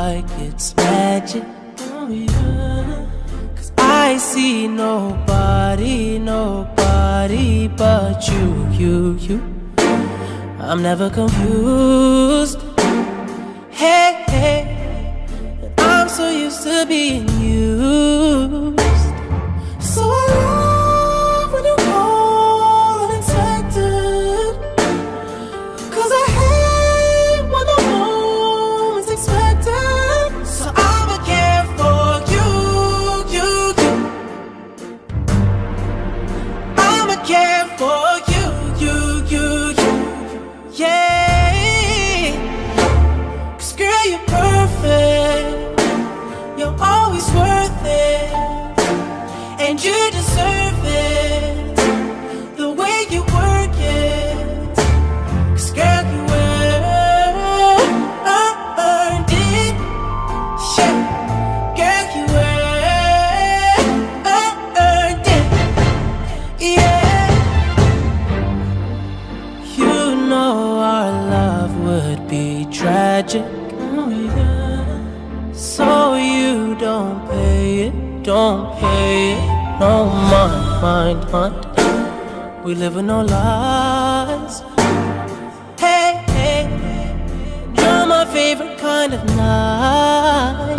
like it's magic. Oh yeah. 'Cause I see nobody but you. I'm never confused. Hey, I'm so used to being used. So I love when you call unexpected, 'cause I hate when the moment's expected. So I'ma care for you. I'ma care for you. Yeah. 'Cause girl, you're perfect. You're always worth it, and you deserve it, the way you work it. 'Cause girl, you earned it. Yeah. Girl, you earned it. Yeah. You know our love would be tragic. Oh yeah. So you don't pay it. No mind. We live with no lies. Hey, you're my favorite kind of night.